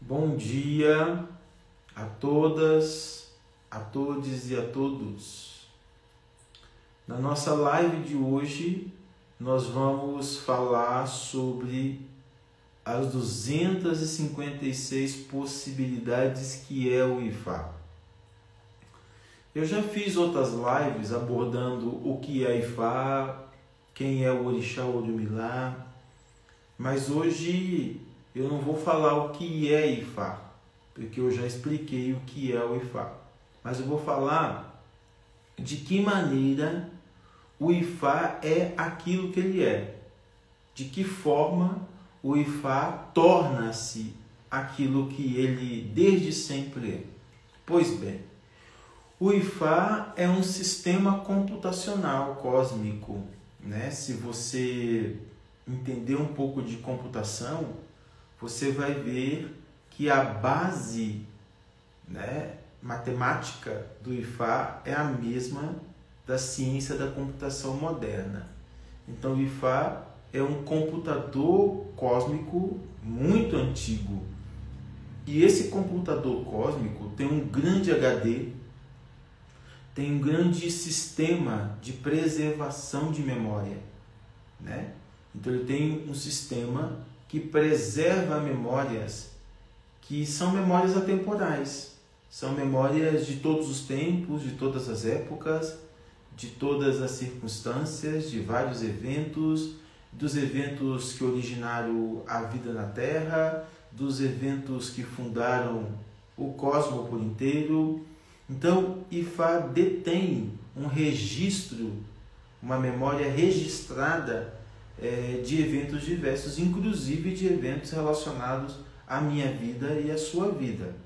Bom dia a todas, a todos e a todos. Na nossa live de hoje, nós vamos falar sobre as 256 possibilidades que é o Ifá. Eu já fiz outras lives abordando o que é Ifá, quem é o Orixá Orumilá, mas hoje eu não vou falar o que é Ifá, porque eu já expliquei o que é o Ifá. Mas eu vou falar de que maneira o Ifá é aquilo que ele é. De que forma o Ifá torna-se aquilo que ele desde sempre é. Pois bem, o Ifá é um sistema computacional cósmico, né? Se você entender um pouco de computação, você vai ver que a base, né, matemática do Ifá é a mesma da ciência da computação moderna. Então o Ifá é um computador cósmico muito antigo. E esse computador cósmico tem um grande HD, tem um grande sistema de preservação de memória, né? Então ele tem um sistema que preserva memórias que são memórias atemporais. São memórias de todos os tempos, de todas as épocas, de todas as circunstâncias, de vários eventos, dos eventos que originaram a vida na Terra, dos eventos que fundaram o cosmos por inteiro. Então, Ifá detém um registro, uma memória registrada de eventos diversos, inclusive de eventos relacionados à minha vida e à sua vida.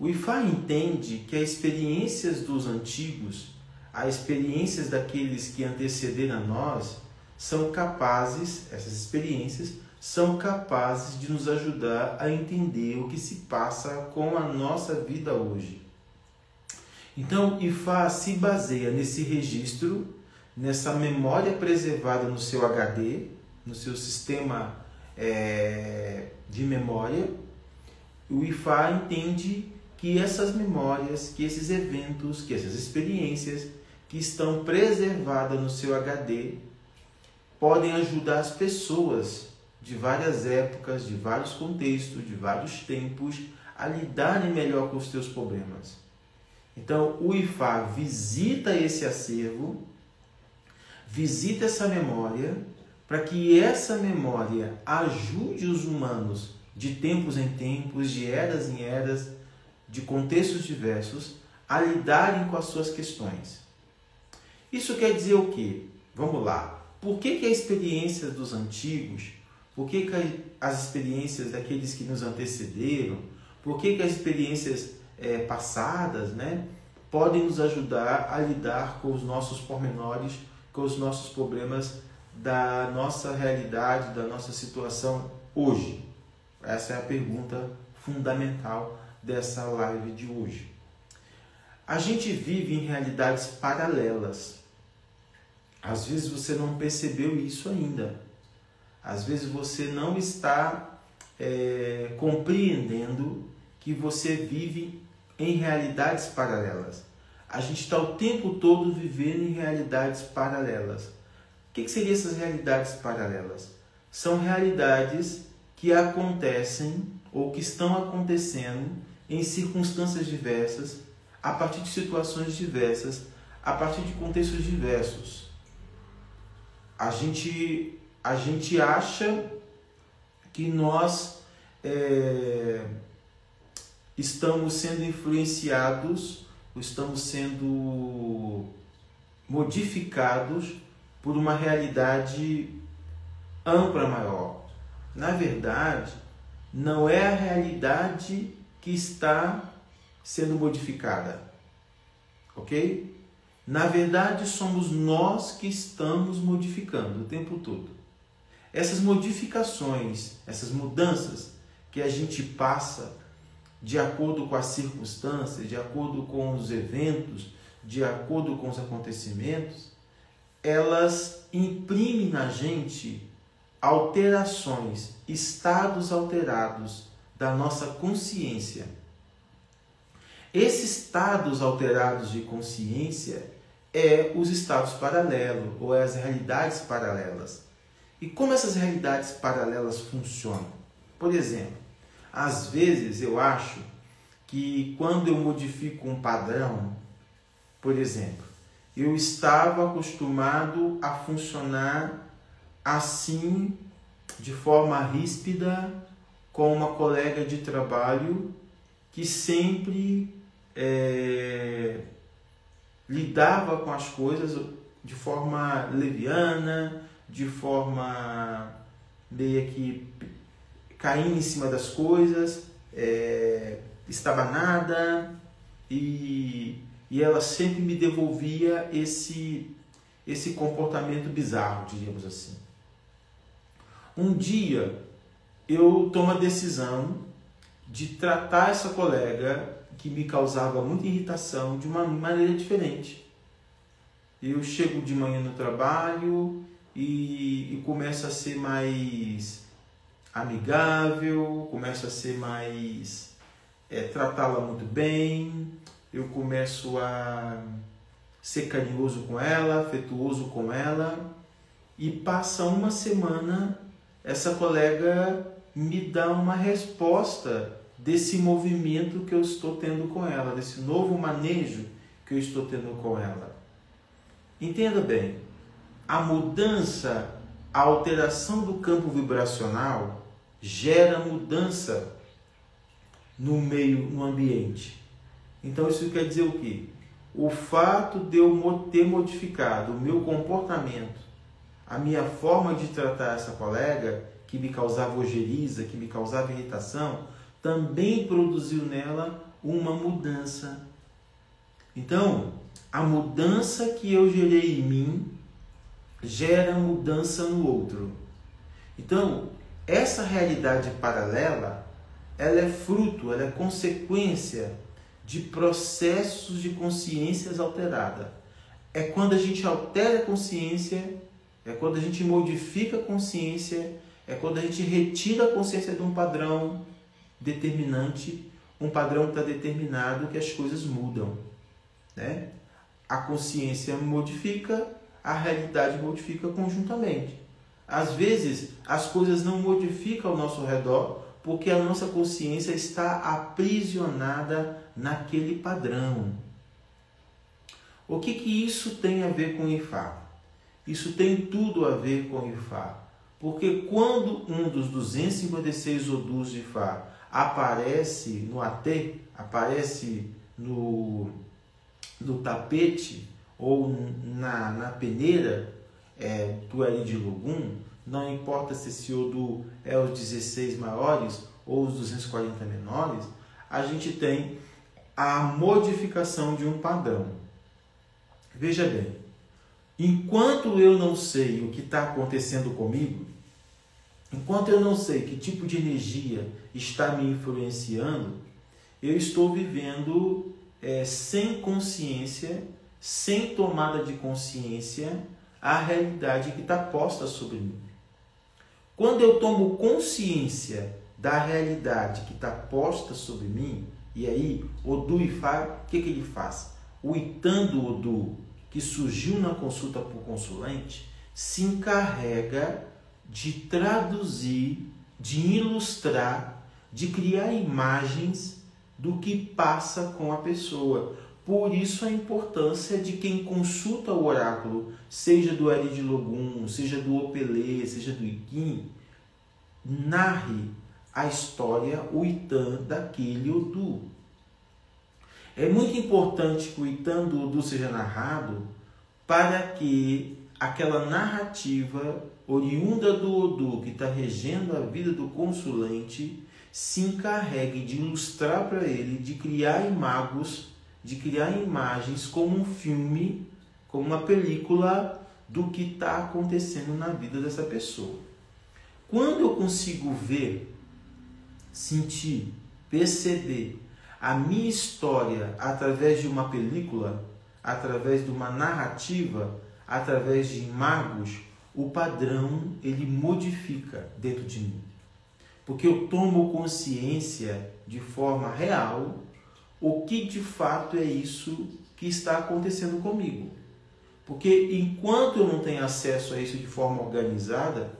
O Ifá entende que as experiências dos antigos, as experiências daqueles que antecederam a nós, são capazes, essas experiências, são capazes de nos ajudar a entender o que se passa com a nossa vida hoje. Então, Ifá se baseia nesse registro, nessa memória preservada no seu HD, no seu sistema de memória. O Ifá entende que essas memórias, que esses eventos, que essas experiências que estão preservadas no seu HD podem ajudar as pessoas de várias épocas, de vários contextos, de vários tempos a lidarem melhor com os seus problemas. Então, o Ifá visita esse acervo, visita essa memória, para que essa memória ajude os humanos de tempos em tempos, de eras em eras, de contextos diversos, a lidarem com as suas questões. Isso quer dizer o quê? Vamos lá. Por que a experiência dos antigos, por que as experiências daqueles que nos antecederam, por que as experiências passadas, né, podem nos ajudar a lidar com os nossos pormenores, com os nossos problemas da nossa realidade, da nossa situação hoje? Essa é a pergunta fundamental dessa live de hoje. A gente vive em realidades paralelas. Às vezes você não percebeu isso ainda. Às vezes você não está compreendendo que você vive em realidades paralelas. A gente está o tempo todo vivendo em realidades paralelas. O que seriam essas realidades paralelas? São realidades que acontecem ou que estão acontecendo em circunstâncias diversas, a partir de situações diversas, a partir de contextos diversos. A gente acha que nós estamos sendo influenciados, ou estamos sendo modificados por uma realidade ampla, maior. Na verdade, não é a realidade que está sendo modificada, ok? Na verdade, somos nós que estamos modificando o tempo todo. Essas modificações, essas mudanças que a gente passa de acordo com as circunstâncias, de acordo com os eventos, de acordo com os acontecimentos, elas imprimem na gente alterações, estados alterados da nossa consciência. Esses estados alterados de consciência os estados paralelos, ou as realidades paralelas. E como essas realidades paralelas funcionam? Por exemplo, às vezes eu acho que quando eu modifico um padrão, por exemplo, eu estava acostumado a funcionar assim, de forma ríspida, com uma colega de trabalho que sempre lidava com as coisas de forma leviana, de forma meio que caindo em cima das coisas, estabanada, e ela sempre me devolvia esse comportamento bizarro, diríamos assim. Um dia eu tomo a decisão de tratar essa colega que me causava muita irritação de uma maneira diferente. Eu chego de manhã no trabalho e começo a ser mais amigável, começo a ser mais... tratá-la muito bem, eu começo a ser carinhoso com ela, afetuoso com ela, e passa uma semana, essa colega me dá uma resposta desse movimento que eu estou tendo com ela, desse novo manejo que eu estou tendo com ela. Entenda bem, a mudança, a alteração do campo vibracional gera mudança no meio, no ambiente. Então isso quer dizer o quê? O fato de eu ter modificado o meu comportamento, a minha forma de tratar essa colega, que me causava ojeriza, que me causava irritação, também produziu nela uma mudança. Então, a mudança que eu gerei em mim gera mudança no outro. Então, essa realidade paralela, ela é fruto, ela é consequência de processos de consciências alteradas. É quando a gente altera a consciência, é quando a gente modifica a consciência, é quando a gente retira a consciência de um padrão determinante, um padrão que está determinado, que as coisas mudam, né? A consciência modifica, a realidade modifica conjuntamente. Às vezes, as coisas não modificam ao nosso redor, porque a nossa consciência está aprisionada naquele padrão. O que isso tem a ver com o Ifá? Isso tem tudo a ver com o Ifá. Porque quando um dos 256 Odus de Ifá aparece no atê, aparece no tapete ou na peneira do Eri de Logum, não importa se esse Odu é os 16 maiores ou os 240 menores, a gente tem a modificação de um padrão. Veja bem, enquanto eu não sei o que está acontecendo comigo, enquanto eu não sei que tipo de energia está me influenciando, eu estou vivendo sem consciência, sem tomada de consciência, a realidade que está posta sobre mim. Quando eu tomo consciência da realidade que está posta sobre mim, e aí Odu Ifá, o que ele faz? O Itando Odu, que surgiu na consulta por consulente, se encarrega de traduzir, de ilustrar, de criar imagens do que passa com a pessoa. Por isso a importância de quem consulta o oráculo, seja do Eri de Logum, seja do Opelê, seja do Iquim, narre a história, o Itã daquele Odu. É muito importante que o Itã do Odu seja narrado para que aquela narrativa oriunda do Odu que está regendo a vida do consulente se encarregue de ilustrar para ele, de criar imagens, de criar imagens como um filme, como uma película do que está acontecendo na vida dessa pessoa. Quando eu consigo ver, sentir, perceber a minha história através de uma película, através de uma narrativa, através de imagens, o padrão ele modifica dentro de mim. porque eu tomo consciência de forma real o que de fato é isso que está acontecendo comigo. Porque enquanto eu não tenho acesso a isso de forma organizada,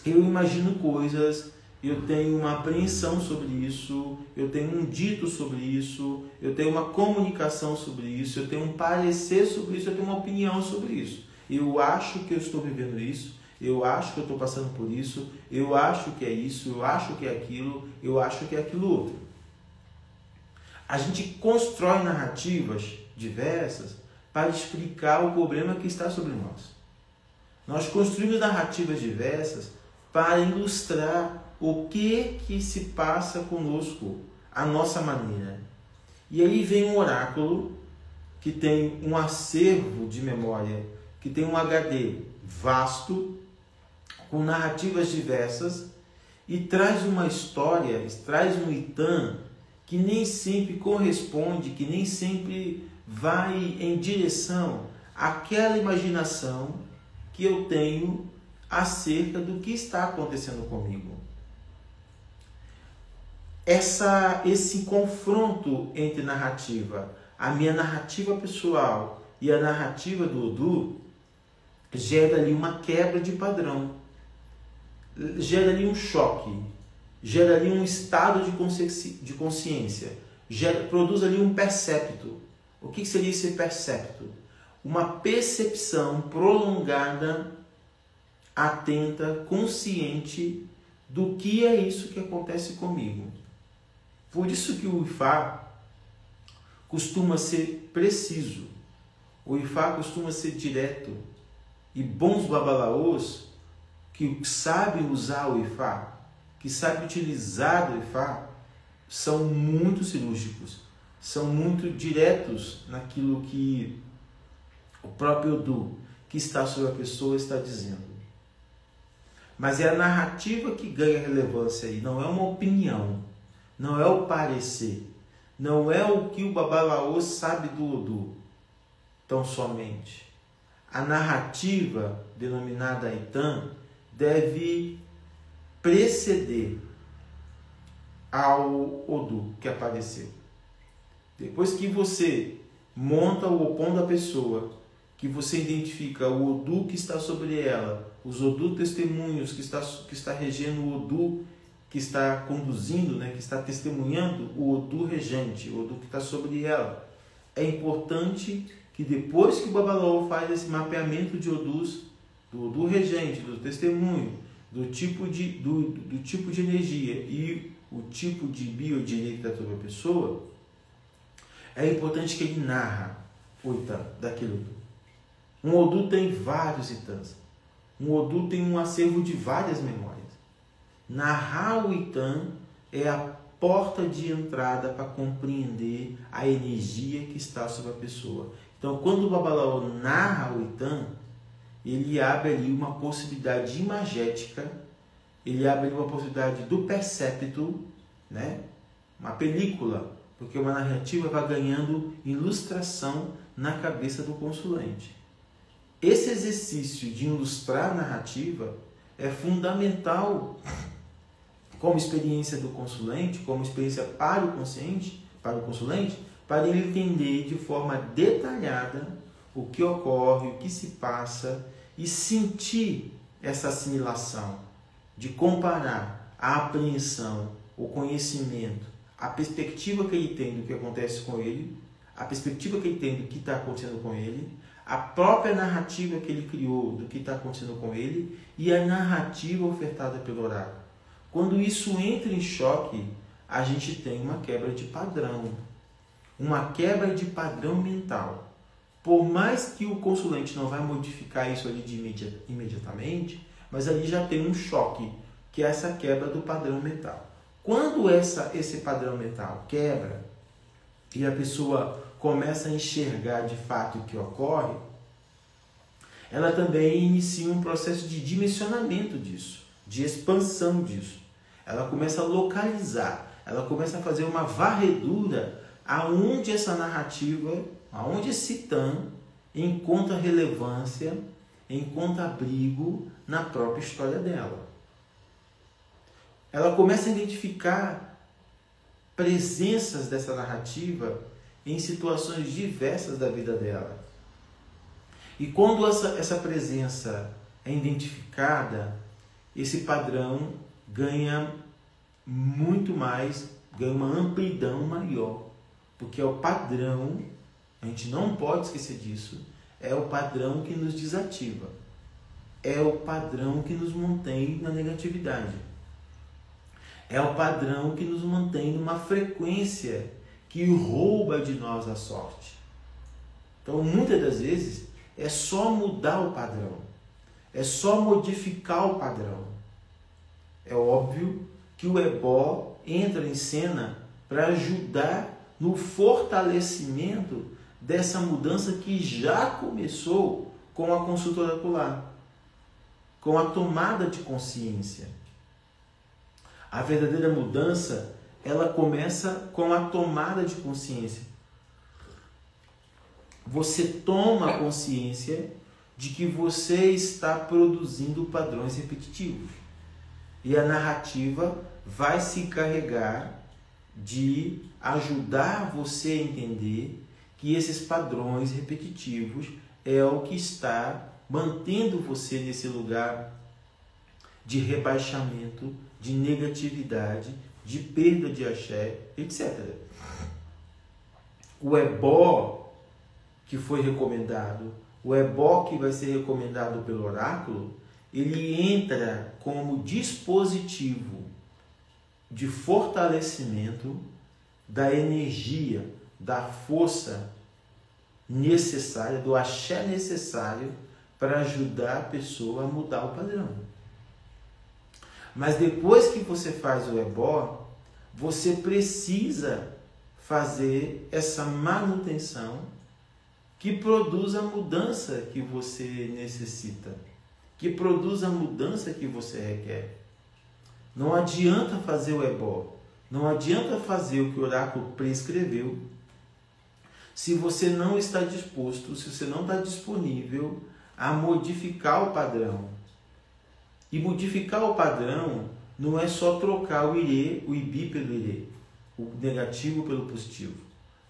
eu imagino coisas, eu tenho uma apreensão sobre isso, eu tenho um dito sobre isso, eu tenho uma comunicação sobre isso, eu tenho um parecer sobre isso, eu tenho uma opinião sobre isso. Eu acho que eu estou vivendo isso, eu acho que eu estou passando por isso, eu acho que é isso, eu acho que é aquilo, eu acho que é aquilo outro. A gente constrói narrativas diversas para explicar o problema que está sobre nós. Nós construímos narrativas diversas para ilustrar o que se passa conosco, a nossa maneira. E aí vem um oráculo que tem um acervo de memória, que tem um HD vasto, com narrativas diversas, e traz uma história, traz um Itan que nem sempre corresponde, que nem sempre vai em direção àquela imaginação que eu tenho acerca do que está acontecendo comigo. Esse confronto entre narrativa, a minha narrativa pessoal e a narrativa do Odu, gera ali uma quebra de padrão, gera ali um choque, gera ali um estado de consciência, produz ali um percepto. O que seria esse percepto? Uma percepção prolongada, atenta, consciente do que é isso que acontece comigo. Por isso que o Ifá costuma ser preciso, o Ifá costuma ser direto, e bons babalaôs que sabem usar o Ifá, que sabem utilizar o Ifá, são muito cirúrgicos, são muito diretos naquilo que o próprio Odu, que está sobre a pessoa, está dizendo. Mas é a narrativa que ganha relevância aí, não é uma opinião, não é o parecer, não é o que o babalaô sabe do Odu, tão somente. A narrativa, denominada Itan, deve preceder ao Odu que apareceu. Depois que você monta o Opon da pessoa, que você identifica o Odu que está sobre ela, os Odu testemunhos que está regendo o Odu que está conduzindo, que está testemunhando o Odu regente, o Odu que está sobre ela. É importante que depois que o babalaô faz esse mapeamento de Odus, do Odu regente, do testemunho, do tipo de energia e o tipo de biodireito da tua pessoa, é importante que ele narra o Itan daquele Odu. Um Odu tem vários Itãs. Um Odu tem um acervo de várias memórias. Narrar o Itan é a porta de entrada para compreender a energia que está sobre a pessoa. Então, quando o babalaô narra o Itan, ele abre ali uma possibilidade imagética, ele abre ali uma possibilidade do percepto, uma película, porque uma narrativa vai ganhando ilustração na cabeça do consulente. Esse exercício de ilustrar a narrativa é fundamental como experiência do consulente, como experiência para o consciente, para o consulente, para ele entender de forma detalhada o que ocorre, o que se passa e sentir essa assimilação, de comparar a apreensão, o conhecimento, a perspectiva que ele tem do que acontece com ele, a perspectiva que ele tem do que está acontecendo com ele, a própria narrativa que ele criou do que está acontecendo com ele e a narrativa ofertada pelo oráculo. Quando isso entra em choque, a gente tem uma quebra de padrão, uma quebra de padrão mental. Por mais que o consulente não vai modificar isso ali imediatamente, mas ali já tem um choque, que é essa quebra do padrão mental. Quando esse padrão mental quebra e a pessoa começa a enxergar de fato o que ocorre, ela também inicia um processo de dimensionamento disso, de expansão disso. Ela começa a localizar, ela começa a fazer uma varredura aonde essa narrativa, aonde esse Itan encontra relevância, encontra abrigo na própria história dela. ela começa a identificar presenças dessa narrativa em situações diversas da vida dela. E quando essa presença é identificada, esse padrão ganha muito mais, ganha uma amplidão maior. Porque é o padrão, a gente não pode esquecer disso, é o padrão que nos desativa. É o padrão que nos mantém na negatividade. É o padrão que nos mantém numa frequência que rouba de nós a sorte. Então, muitas das vezes, é só mudar o padrão. É só modificar o padrão. É óbvio que o ebó entra em cena para ajudar no fortalecimento dessa mudança que já começou com a consulta oracular, com a tomada de consciência. A verdadeira mudança, ela começa com a tomada de consciência. Você toma consciência de que você está produzindo padrões repetitivos. E a narrativa vai se encarregar de ajudar você a entender que esses padrões repetitivos é o que está mantendo você nesse lugar de rebaixamento, de negatividade, de perda de axé, etc. O ebó que foi recomendado, o ebó que vai ser recomendado pelo oráculo, ele entra como dispositivo de fortalecimento da energia, da força necessária, do axé necessário para ajudar a pessoa a mudar o padrão. Mas depois que você faz o ebó, você precisa fazer essa manutenção que produz a mudança que você necessita, que produz a mudança que você requer. Não adianta fazer o ebó, não adianta fazer o que o oráculo prescreveu, se você não está disposto, se você não está disponível a modificar o padrão. E modificar o padrão não é só trocar o irê, o ibi pelo irê, o negativo pelo positivo.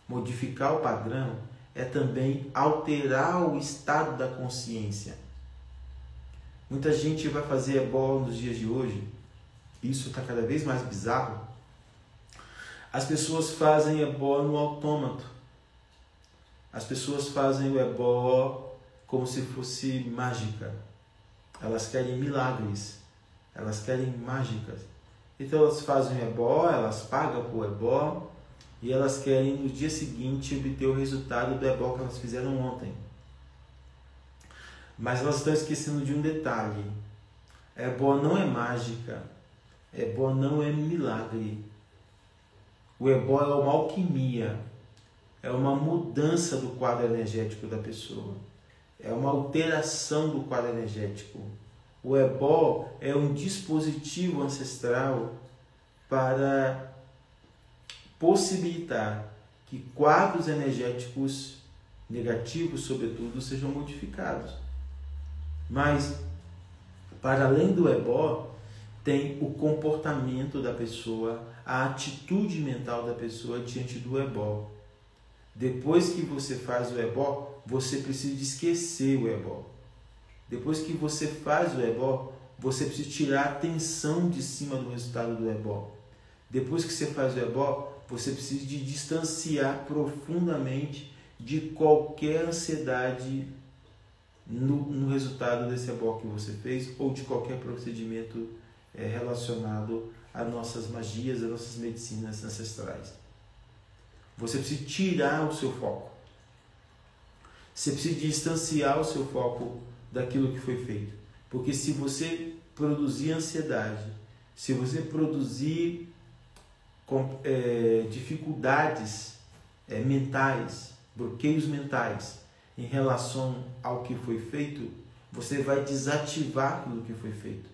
Modificar o padrão é também alterar o estado da consciência. Muita gente vai fazer ebó nos dias de hoje, isso está cada vez mais bizarro. As pessoas fazem ebó no autômato. As pessoas fazem o ebó como se fosse mágica. Elas querem milagres, elas querem mágicas. Então elas fazem o ebó, elas pagam por ebó e elas querem no dia seguinte obter o resultado do ebó que elas fizeram ontem. Mas elas estão esquecendo de um detalhe. Ebó não é mágica, ebó não é milagre. O ebó é uma alquimia, é uma mudança do quadro energético da pessoa. É uma alteração do quadro energético. O ebó é um dispositivo ancestral para possibilitar que quadros energéticos negativos, sobretudo, sejam modificados. Mas, para além do ebó, tem o comportamento da pessoa, a atitude mental da pessoa diante do ebó. Depois que você faz o ebó, você precisa esquecer o ebó. Depois que você faz o ebó, você precisa tirar a tensão de cima do resultado do ebó. Depois que você faz o ebó, você precisa de distanciar profundamente de qualquer ansiedade no resultado desse ebó que você fez ou de qualquer procedimento relacionado às nossas magias, às nossas medicinas ancestrais. Você precisa tirar o seu foco. Você precisa distanciar o seu foco daquilo que foi feito. Porque se você produzir ansiedade, se você produzir dificuldades mentais, bloqueios mentais em relação ao que foi feito, você vai desativar aquilo que foi feito.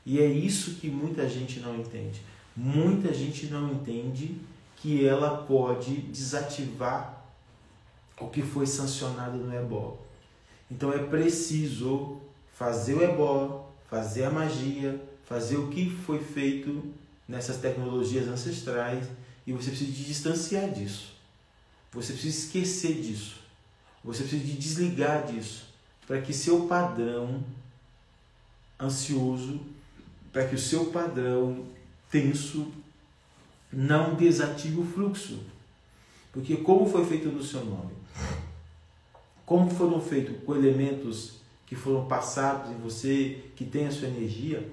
E é isso que muita gente não entende. Muita gente não entende que ela pode desativar o que foi sancionado no ebó. Então é preciso fazer o ebó, fazer a magia, fazer o que foi feito nessas tecnologias ancestrais e você precisa de distanciar disso. Você precisa esquecer disso. Você precisa de desligar disso para que seu padrão ansioso, para que o seu padrão tenso não desative o fluxo. Porque como foi feito no seu nome? Como foram feitos com elementos que foram passados em você, que tem a sua energia,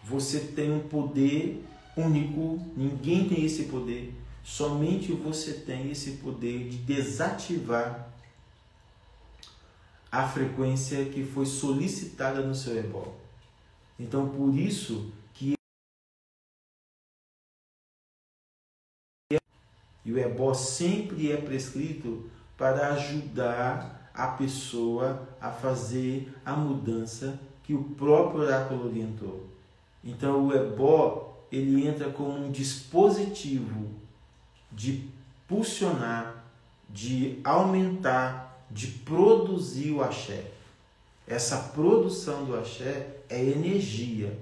você tem um poder único, ninguém tem esse poder, somente você tem esse poder de desativar a frequência que foi solicitada no seu ebó. Então, por isso que o ebó sempre é prescrito para ajudar a pessoa a fazer a mudança que o próprio oráculo orientou. Então, o ebó, ele entra como um dispositivo de pulsionar, de aumentar, de produzir o axé. Essa produção do axé é energia.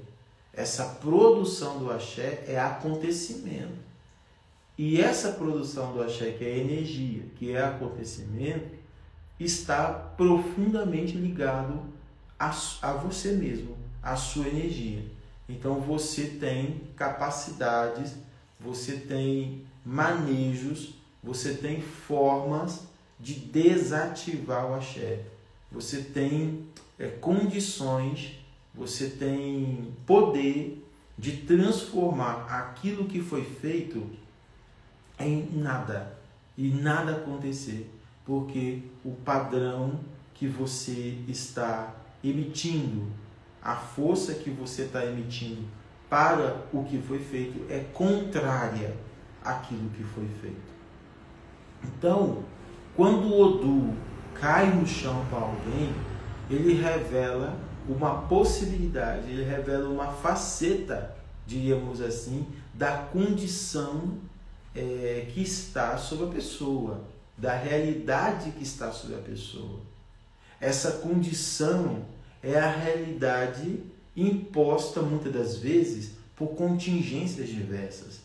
Essa produção do axé é acontecimento. E essa produção do axé, que é energia, que é acontecimento, está profundamente ligado a você mesmo, à sua energia. Então você tem capacidades, você tem manejos, você tem formas de desativar o axé. Você tem condições, você tem poder de transformar aquilo que foi feito em nada e nada acontecer, porque o padrão que você está emitindo, a força que você está emitindo para o que foi feito é contrária àquilo que foi feito. Então, quando o Odu cai no chão para alguém, ele revela uma possibilidade, ele revela uma faceta, diríamos assim, da condição que está sobre a pessoa, da realidade que está sobre a pessoa. Essa condição é a realidade imposta muitas das vezes por contingências diversas.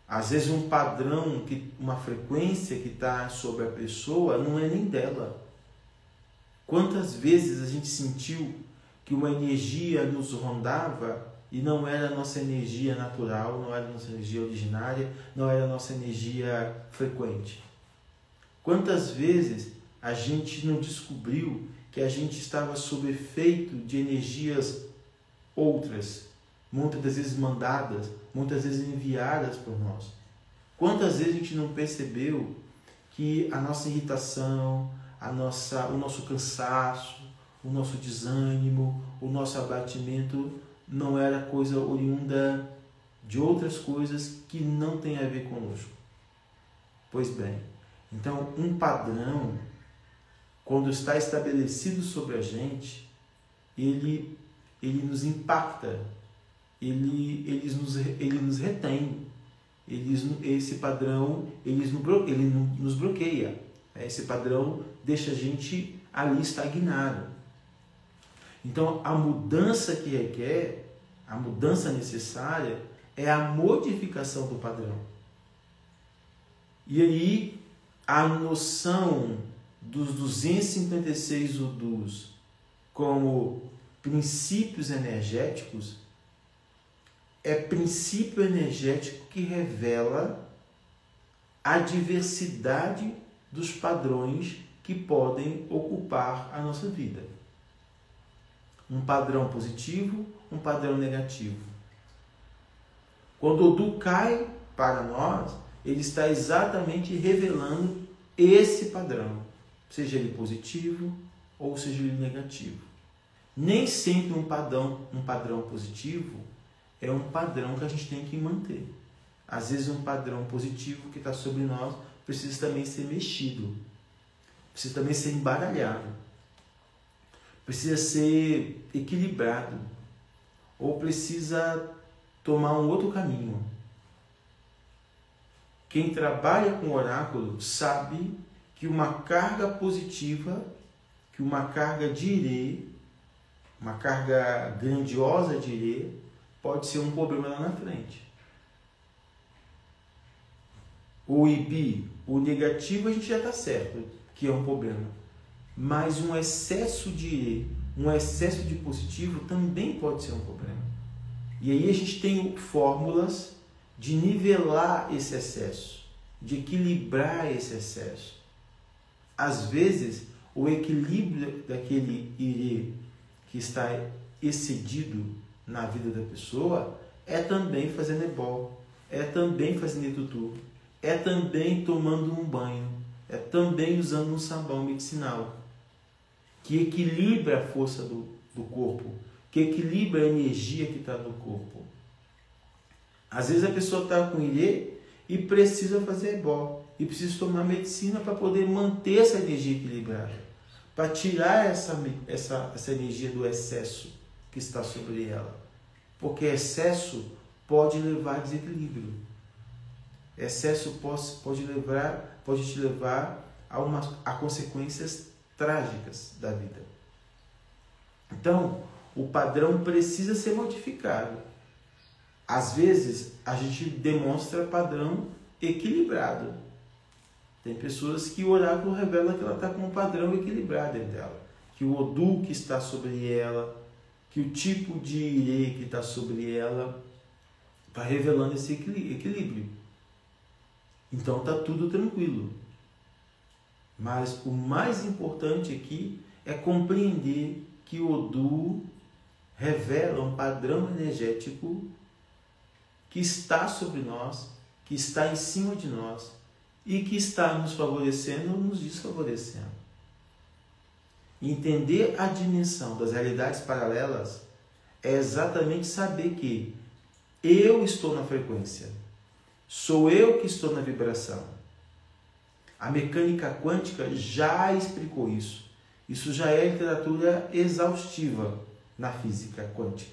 Às vezes um padrão, uma frequência que está sobre a pessoa não é nem dela. Quantas vezes a gente sentiu que uma energia nos rondava e não era a nossa energia natural, não era a nossa energia originária, não era a nossa energia frequente? Quantas vezes a gente não descobriu que a gente estava sob efeito de energias outras, muitas das vezes mandadas, muitas vezes enviadas por nós? Quantas vezes a gente não percebeu que a nossa irritação, o nosso cansaço, o nosso desânimo, o nosso abatimento não era coisa oriunda de outras coisas que não tem a ver conosco? Pois bem, então um padrão, quando está estabelecido sobre a gente, ele nos impacta, ele nos retém, esse padrão ele nos bloqueia, esse padrão deixa a gente ali estagnado. Então a mudança que requer, a mudança necessária é a modificação do padrão. E aí a noção dos 256 Udus como princípios energéticos é princípio energético que revela a diversidade dos padrões que podem ocupar a nossa vida. Um padrão positivo, um padrão negativo. Quando o Odu cai para nós, ele está exatamente revelando esse padrão, seja ele positivo ou seja ele negativo. Nem sempre um padrão positivo é um padrão que a gente tem que manter. Às vezes um padrão positivo que está sobre nós precisa também ser mexido, precisa também ser embaralhado, precisa ser equilibrado, ou precisa tomar um outro caminho. Quem trabalha com oráculo sabe que uma carga positiva, que uma carga de Irê, uma carga grandiosa de Irê, pode ser um problema lá na frente. O IB, o negativo, a gente já está certo que é um problema. Mas um excesso de positivo também pode ser um problema. E aí a gente tem fórmulas de nivelar esse excesso, de equilibrar esse excesso. Às vezes, o equilíbrio daquele irê que está excedido na vida da pessoa é também fazendo ebó, é também fazendo tutu, é também tomando um banho, é também usando um sabão medicinal, que equilibra a força do corpo, que equilibra a energia que está no corpo. Às vezes a pessoa está com irê e precisa fazer ebó, e precisa tomar medicina para poder manter essa energia equilibrada, para tirar essa energia do excesso que está sobre ela. Porque excesso pode levar a desequilíbrio. Excesso pode te levar a consequências trágicas da vida. Então, o padrão precisa ser modificado. Às vezes, a gente demonstra padrão equilibrado. Tem pessoas que o oráculo revela que ela está com um padrão equilibrado dentro dela. Que o Odu que está sobre ela, que o tipo de irê que está sobre ela, está revelando esse equilíbrio. Então está tudo tranquilo. Mas o mais importante aqui é compreender que o Odu revela um padrão energético que está sobre nós, que está em cima de nós e que está nos favorecendo ou nos desfavorecendo. Entender a dimensão das realidades paralelas é exatamente saber que eu estou na frequência, sou eu que estou na vibração. A mecânica quântica já explicou isso. Isso já é literatura exaustiva na física quântica,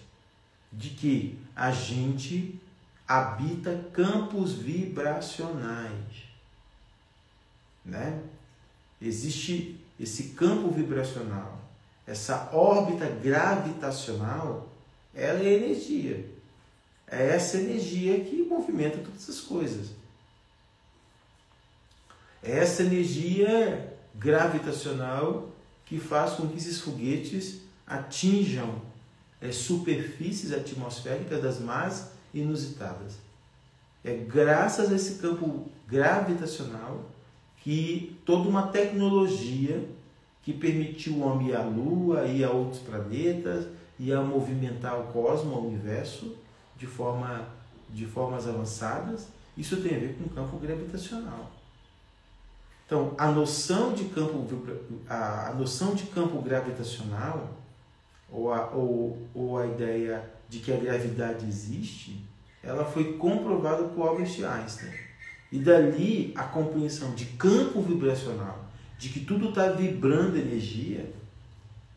de que a gente habita campos vibracionais, né? Existe esse campo vibracional, essa órbita gravitacional, ela é energia. É essa energia que movimenta todas as coisas. É essa energia gravitacional que faz com que esses foguetes atinjam superfícies atmosféricas das mais inusitadas. É graças a esse campo gravitacional que toda uma tecnologia que permitiu o homem ir à Lua, ir a outros planetas, ir a movimentar o cosmos, o universo, de formas avançadas, isso tem a ver com o campo gravitacional. Então, a noção de campo gravitacional, ou a ideia de que a gravidade existe, ela foi comprovada por Albert Einstein. E dali a compreensão de campo vibracional, de que tudo está vibrando energia,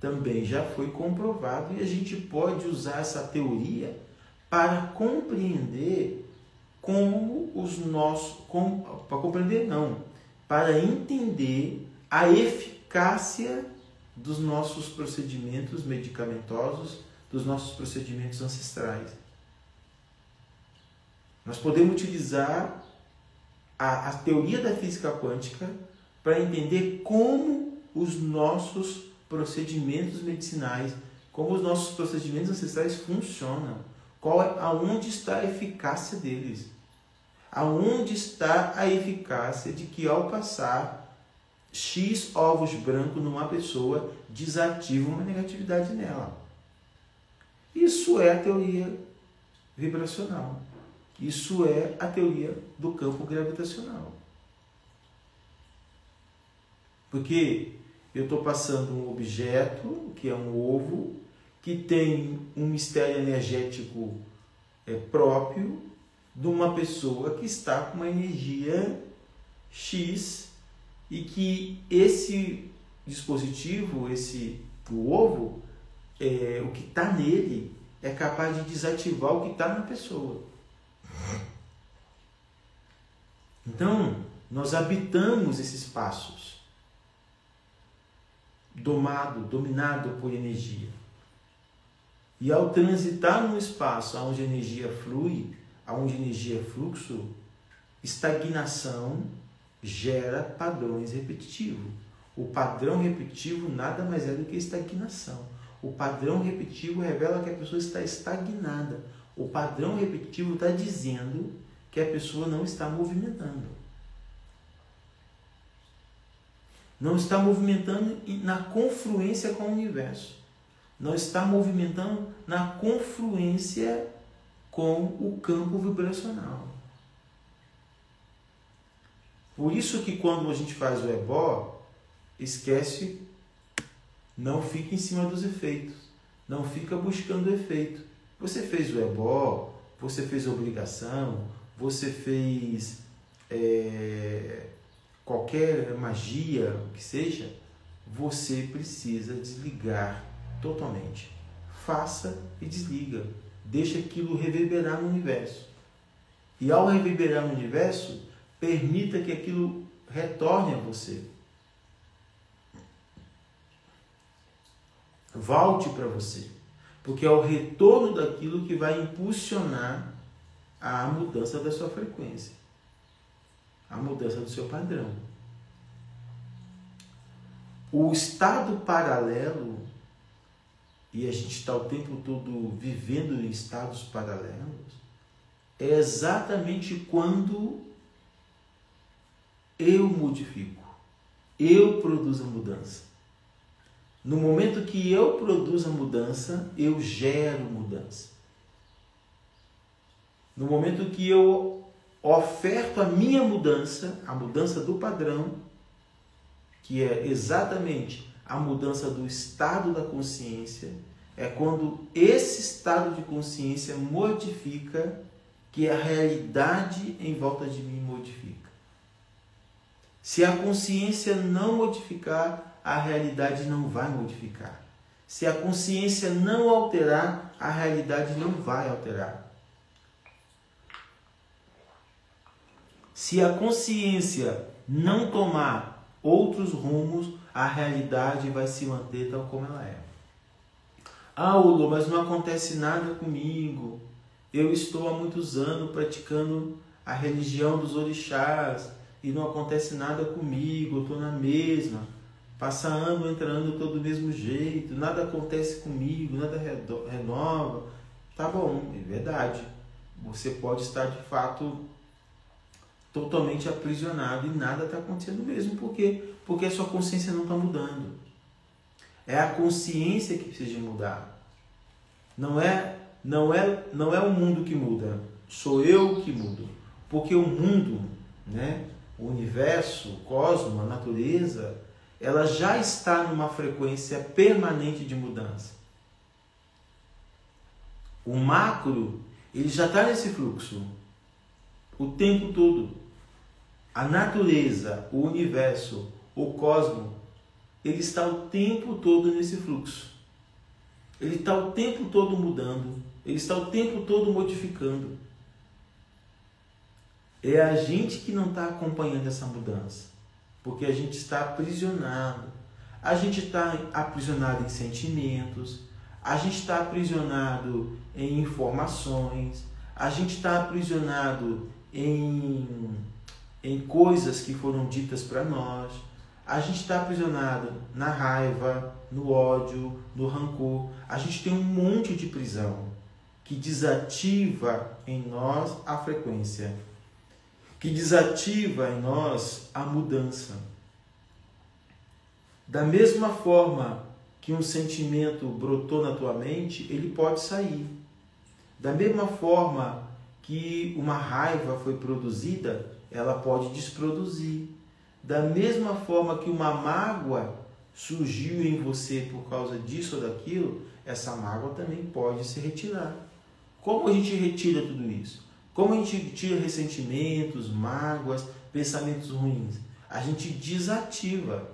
também já foi comprovado, e a gente pode usar essa teoria para compreender para entender a eficácia dos nossos procedimentos medicamentosos, dos nossos procedimentos ancestrais. Nós podemos utilizar a teoria da física quântica para entender como os nossos procedimentos medicinais, como os nossos procedimentos ancestrais funcionam, aonde está a eficácia deles, aonde está a eficácia de que ao passar X ovos brancos numa pessoa desativa uma negatividade nela. Isso é a teoria vibracional. Isso é a teoria do campo gravitacional. Porque eu estou passando um objeto, que é um ovo, que tem um mistério energético próprio de uma pessoa que está com uma energia X e que esse dispositivo, o ovo, o que está nele é capaz de desativar o que está na pessoa. Então, nós habitamos esses espaços dominado por energia. E ao transitar num espaço onde a energia flui, onde a energia é fluxo, estagnação gera padrões repetitivos. O padrão repetitivo nada mais é do que estagnação. O padrão repetitivo revela que a pessoa está estagnada. O padrão repetitivo está dizendo que a pessoa não está movimentando. Não está movimentando na confluência com o universo. Não está movimentando na confluência com o campo vibracional. Por isso que quando a gente faz o ebó, esquece, não fica em cima dos efeitos. Não fica buscando o efeito. Você fez o ebó, você fez obrigação, você fez qualquer magia que seja, você precisa desligar totalmente. Faça e desliga. Deixa aquilo reverberar no universo. E ao reverberar no universo, permita que aquilo retorne a você. Volte para você. Porque é o retorno daquilo que vai impulsionar a mudança da sua frequência. A mudança do seu padrão. O estado paralelo, e a gente está o tempo todo vivendo em estados paralelos, é exatamente quando eu modifico, eu produzo a mudança. No momento que eu produzo a mudança, eu gero mudança. No momento que eu oferto a minha mudança, a mudança do padrão, que é exatamente a mudança do estado da consciência, é quando esse estado de consciência modifica, que a realidade em volta de mim modifica. Se a consciência não modificar, a realidade não vai modificar. Se a consciência não alterar, a realidade não vai alterar. Se a consciência não tomar outros rumos, a realidade vai se manter tal como ela é. Ah, Ulu, mas não acontece nada comigo. Eu estou há muitos anos praticando a religião dos orixás e não acontece nada comigo, eu estou na mesma. Passa ano, entra ano, eu estou do mesmo jeito, nada acontece comigo, nada renova. Tá bom, é verdade. Você pode estar de fato totalmente aprisionado e nada está acontecendo mesmo. Por quê? Porque a sua consciência não está mudando. É a consciência que precisa mudar. Não é o mundo que muda, sou eu que mudo. Porque o mundo, né, o universo, o cosmos, a natureza, ela já está numa frequência permanente de mudança. O macro, ele já está nesse fluxo o tempo todo. A natureza, o universo, o cosmos, ele está o tempo todo nesse fluxo. Ele está o tempo todo mudando. Ele está o tempo todo modificando. É a gente que não está acompanhando essa mudança. Porque a gente está aprisionado. A gente está aprisionado em sentimentos. A gente está aprisionado em informações. A gente está aprisionado em coisas que foram ditas para nós. A gente está aprisionado na raiva, no ódio, no rancor. A gente tem um monte de prisão que desativa em nós a frequência, que desativa em nós a mudança. Da mesma forma que um sentimento brotou na tua mente, ele pode sair. Da mesma forma que uma raiva foi produzida, ela pode desproduzir. Da mesma forma que uma mágoa surgiu em você por causa disso ou daquilo, essa mágoa também pode se retirar. Como a gente retira tudo isso? Como a gente tira ressentimentos, mágoas, pensamentos ruins? A gente desativa.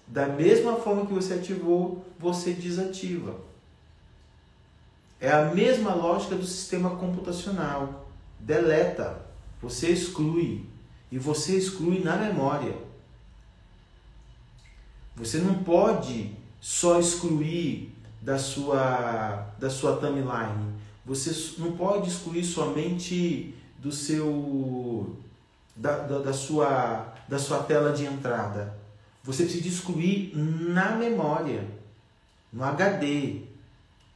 Da mesma forma que você ativou, você desativa. É a mesma lógica do sistema computacional. Deleta, você exclui. E você exclui na memória. Você não pode só excluir da sua timeline. Você não pode excluir somente do seu da sua tela de entrada. Você precisa excluir na memória, no HD.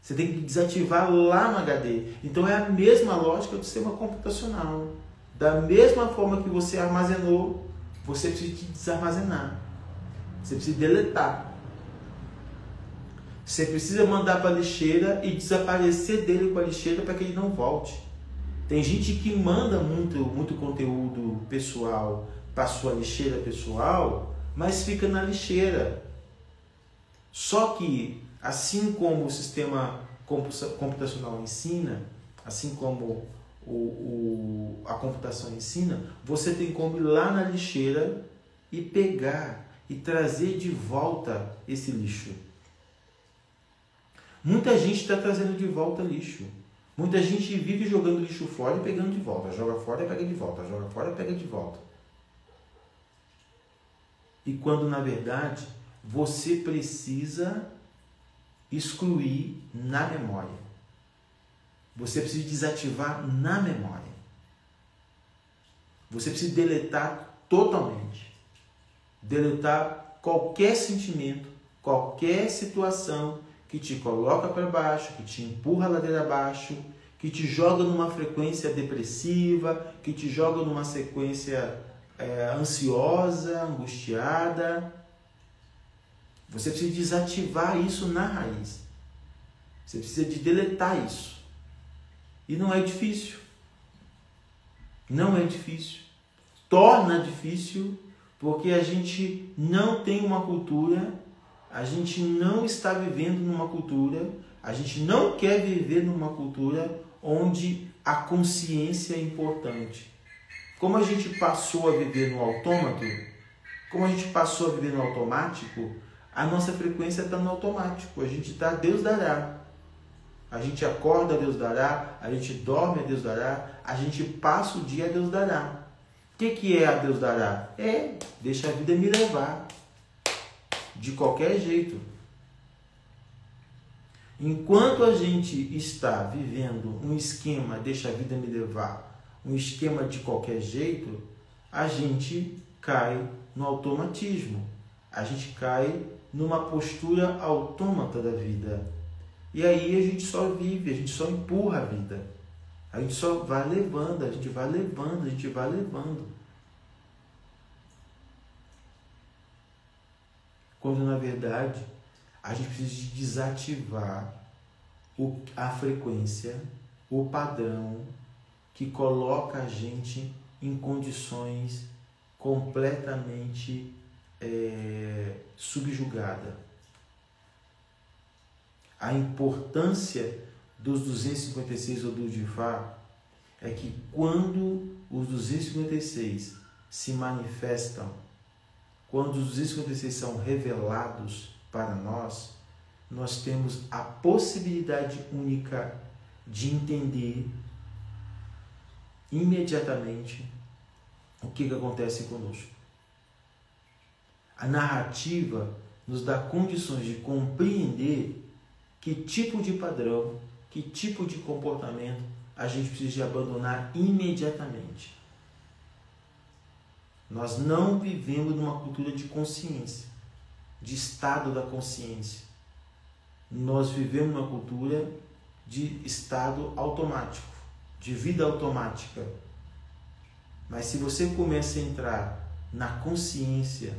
Você tem que desativar lá no HD. Então é a mesma lógica do sistema computacional. Da mesma forma que você armazenou, você precisa desarmazenar. Você precisa deletar. Você precisa mandar para a lixeira e desaparecer dele com a lixeira para que ele não volte. Tem gente que manda muito conteúdo pessoal para sua lixeira pessoal, mas fica na lixeira. Só que, assim como o sistema computacional ensina, assim como a computação ensina, você tem como ir lá na lixeira e pegar e trazer de volta esse lixo. Muita gente está trazendo de volta lixo. Muita gente vive jogando lixo fora e pegando de volta. Joga fora e pega de volta. Joga fora e pega de volta. E quando, na verdade, você precisa excluir na memória. Você precisa desativar na memória. Você precisa deletar totalmente. Deletar qualquer sentimento, qualquer situação que te coloca para baixo, que te empurra a ladeira abaixo, que te joga numa frequência depressiva, que te joga numa sequência ansiosa, angustiada. Você precisa desativar isso na raiz. Você precisa de deletar isso. E não é difícil. Não é difícil. Torna difícil porque a gente não tem uma cultura, a gente não está vivendo numa cultura, a gente não quer viver numa cultura onde a consciência é importante. Como a gente passou a viver no autômato, como a gente passou a viver no automático, a nossa frequência está no automático. A gente está Deus dará. A gente acorda, Deus dará. A gente dorme, Deus dará. A gente passa o dia, Deus dará. O que é a Deus dará? Deixa a vida me levar. De qualquer jeito. Enquanto a gente está vivendo um esquema, deixa a vida me levar, um esquema de qualquer jeito, a gente cai no automatismo. A gente cai numa postura autômata da vida. E aí a gente só vive, a gente só empurra a vida. A gente só vai levando, a gente vai levando, a gente vai levando. Quando na verdade a gente precisa de desativar a frequência, o padrão que coloca a gente em condições completamente subjugada. A importância dos 256 ou do Difá é que quando os 256 se manifestam, quando os 256 são revelados para nós, nós temos a possibilidade única de entender imediatamente o que acontece conosco. A narrativa nos dá condições de compreender que tipo de padrão, que tipo de comportamento a gente precisa de abandonar imediatamente. Nós não vivemos numa cultura de consciência, de estado da consciência. Nós vivemos numa cultura de estado automático, de vida automática. Mas se você começa a entrar na consciência,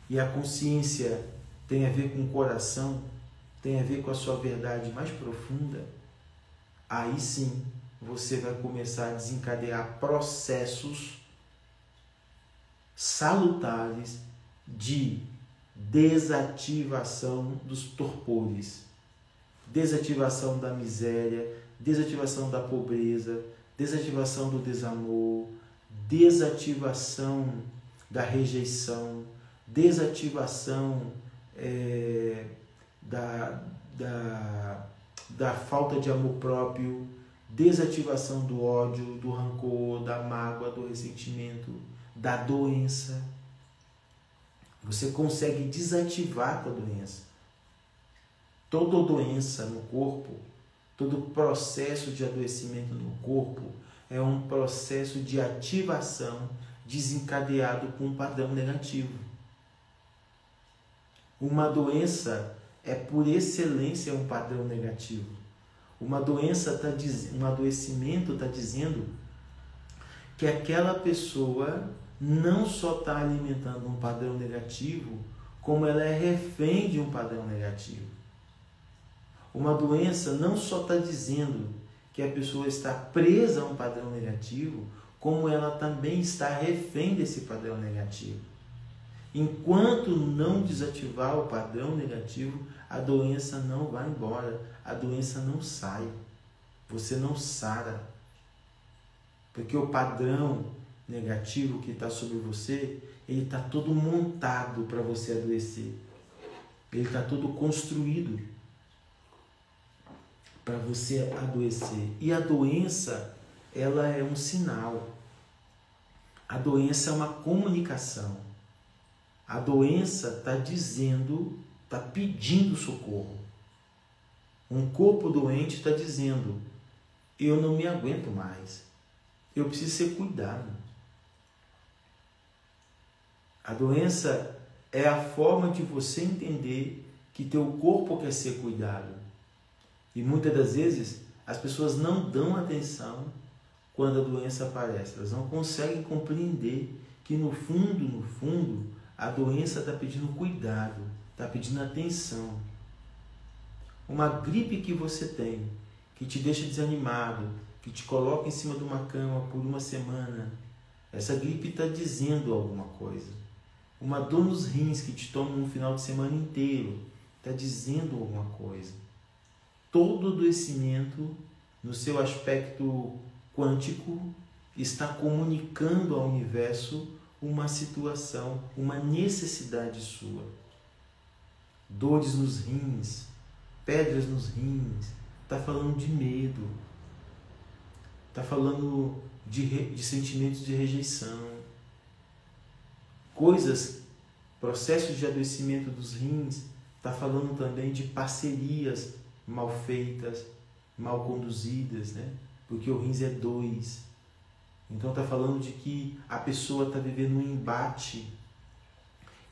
e a consciência tem a ver com o coração, tem a ver com a sua verdade mais profunda, aí sim você vai começar a desencadear processos salutares de desativação dos torpores, desativação da miséria, desativação da pobreza, desativação do desamor, desativação da rejeição, desativação da falta de amor próprio, desativação do ódio, do rancor, da mágoa, do ressentimento, da doença. Você consegue desativar a doença. Toda doença no corpo, todo processo de adoecimento no corpo é um processo de ativação desencadeado por um padrão negativo. Uma doença é por excelência um padrão negativo. Uma doença um adoecimento está dizendo que aquela pessoa não só está alimentando um padrão negativo, como ela é refém de um padrão negativo. Uma doença não só está dizendo que a pessoa está presa a um padrão negativo, como ela também está refém desse padrão negativo. Enquanto não desativar o padrão negativo, a doença não vai embora, a doença não sai, você não sara. Porque o padrão negativo que está sobre você, ele está todo montado para você adoecer. Ele está todo construído para você adoecer. E a doença, ela é um sinal. A doença é uma comunicação. A doença está dizendo, está pedindo socorro. Um corpo doente está dizendo, eu não me aguento mais. Eu preciso ser cuidado. A doença é a forma de você entender que teu corpo quer ser cuidado. E muitas das vezes as pessoas não dão atenção quando a doença aparece. Elas não conseguem compreender que no fundo, a doença está pedindo cuidado, está pedindo atenção. Uma gripe que você tem, que te deixa desanimado, que te coloca em cima de uma cama por uma semana, essa gripe está dizendo alguma coisa. Uma dor nos rins que te toma um final de semana inteiro, está dizendo alguma coisa. Todo adoecimento, no seu aspecto quântico, está comunicando ao universo uma situação, uma necessidade sua. Dores nos rins, pedras nos rins, está falando de medo, está falando de sentimentos de rejeição, coisas, processos de adoecimento dos rins, está falando também de parcerias mal feitas, mal conduzidas, né? Porque o rins é 2. Então está falando de que a pessoa está vivendo um embate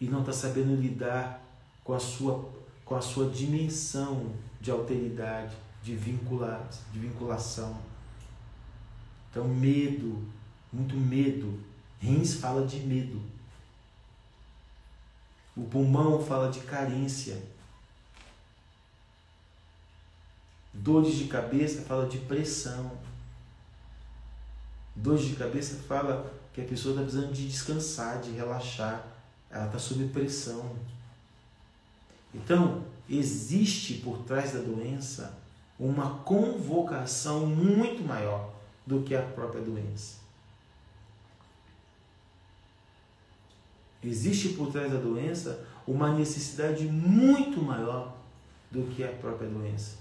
e não está sabendo lidar com a sua dimensão de alteridade, de vinculação. Então medo, muito medo. Rins fala de medo. O pulmão fala de carência. Dores de cabeça fala de pressão. Dores de cabeça fala que a pessoa está precisando de descansar, de relaxar. Ela está sob pressão. Então, existe por trás da doença uma convocação muito maior do que a própria doença. Existe por trás da doença uma necessidade muito maior do que a própria doença.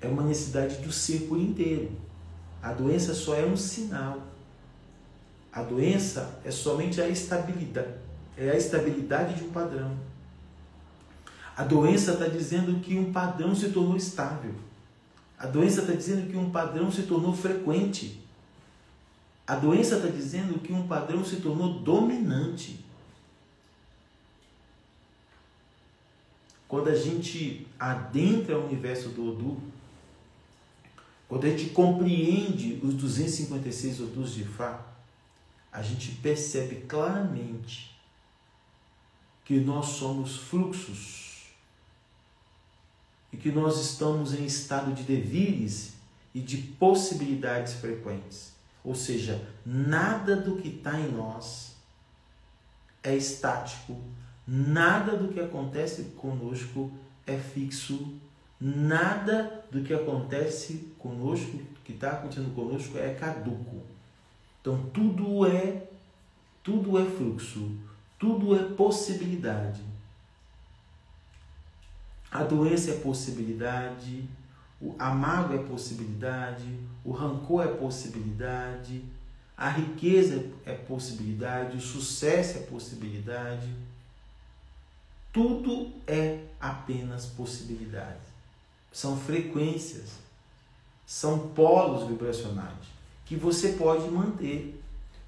É uma necessidade do ser por inteiro. A doença só é um sinal. A doença é somente a estabilidade. É a estabilidade de um padrão. A doença está dizendo que um padrão se tornou estável. A doença está dizendo que um padrão se tornou frequente. A doença está dizendo que um padrão se tornou dominante. Quando a gente adentra o universo do Odu, quando a gente compreende os 256 Odus de Ifá, a gente percebe claramente que nós somos fluxos e que nós estamos em estado de devires e de possibilidades frequentes. Ou seja, nada do que está em nós é estático, nada do que acontece conosco é fixo, nada do que acontece conosco, que está acontecendo conosco é caduco. Então tudo é fluxo, tudo é possibilidade. A doença é possibilidade, a mágoa é possibilidade, o rancor é possibilidade, a riqueza é possibilidade, o sucesso é possibilidade. Tudo é apenas possibilidades. São frequências, são polos vibracionais que você pode manter.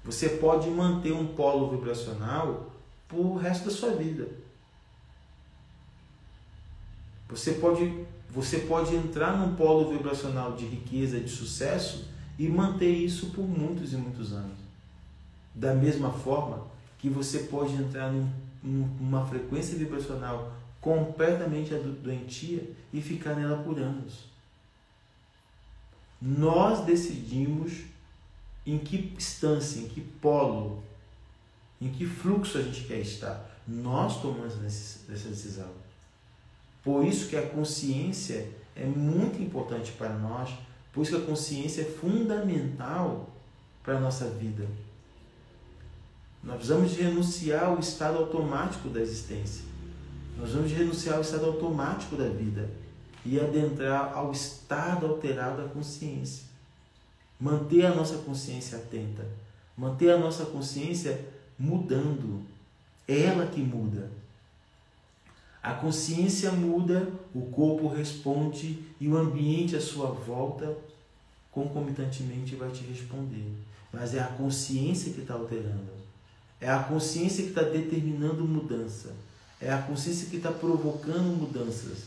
Você pode manter um polo vibracional por resto da sua vida. Você pode entrar num polo vibracional de riqueza, de sucesso e manter isso por muitos e muitos anos. Da mesma forma que você pode entrar numa frequência vibracional completamente doentia e ficar nela por anos. Nós decidimos em que instância, em que polo, em que fluxo a gente quer estar. Nós tomamos essa decisão. Por isso que a consciência é muito importante para nós, por isso que a consciência é fundamental para a nossa vida. Nós precisamos de renunciar ao estado automático da existência. Nós vamos renunciar ao estado automático da vida e adentrar ao estado alterado da consciência. Manter a nossa consciência atenta, manter a nossa consciência mudando. É ela que muda. A consciência muda, o corpo responde e o ambiente à sua volta concomitantemente vai te responder. Mas é a consciência que está alterando. É a consciência que está determinando mudança. É a consciência que está provocando mudanças.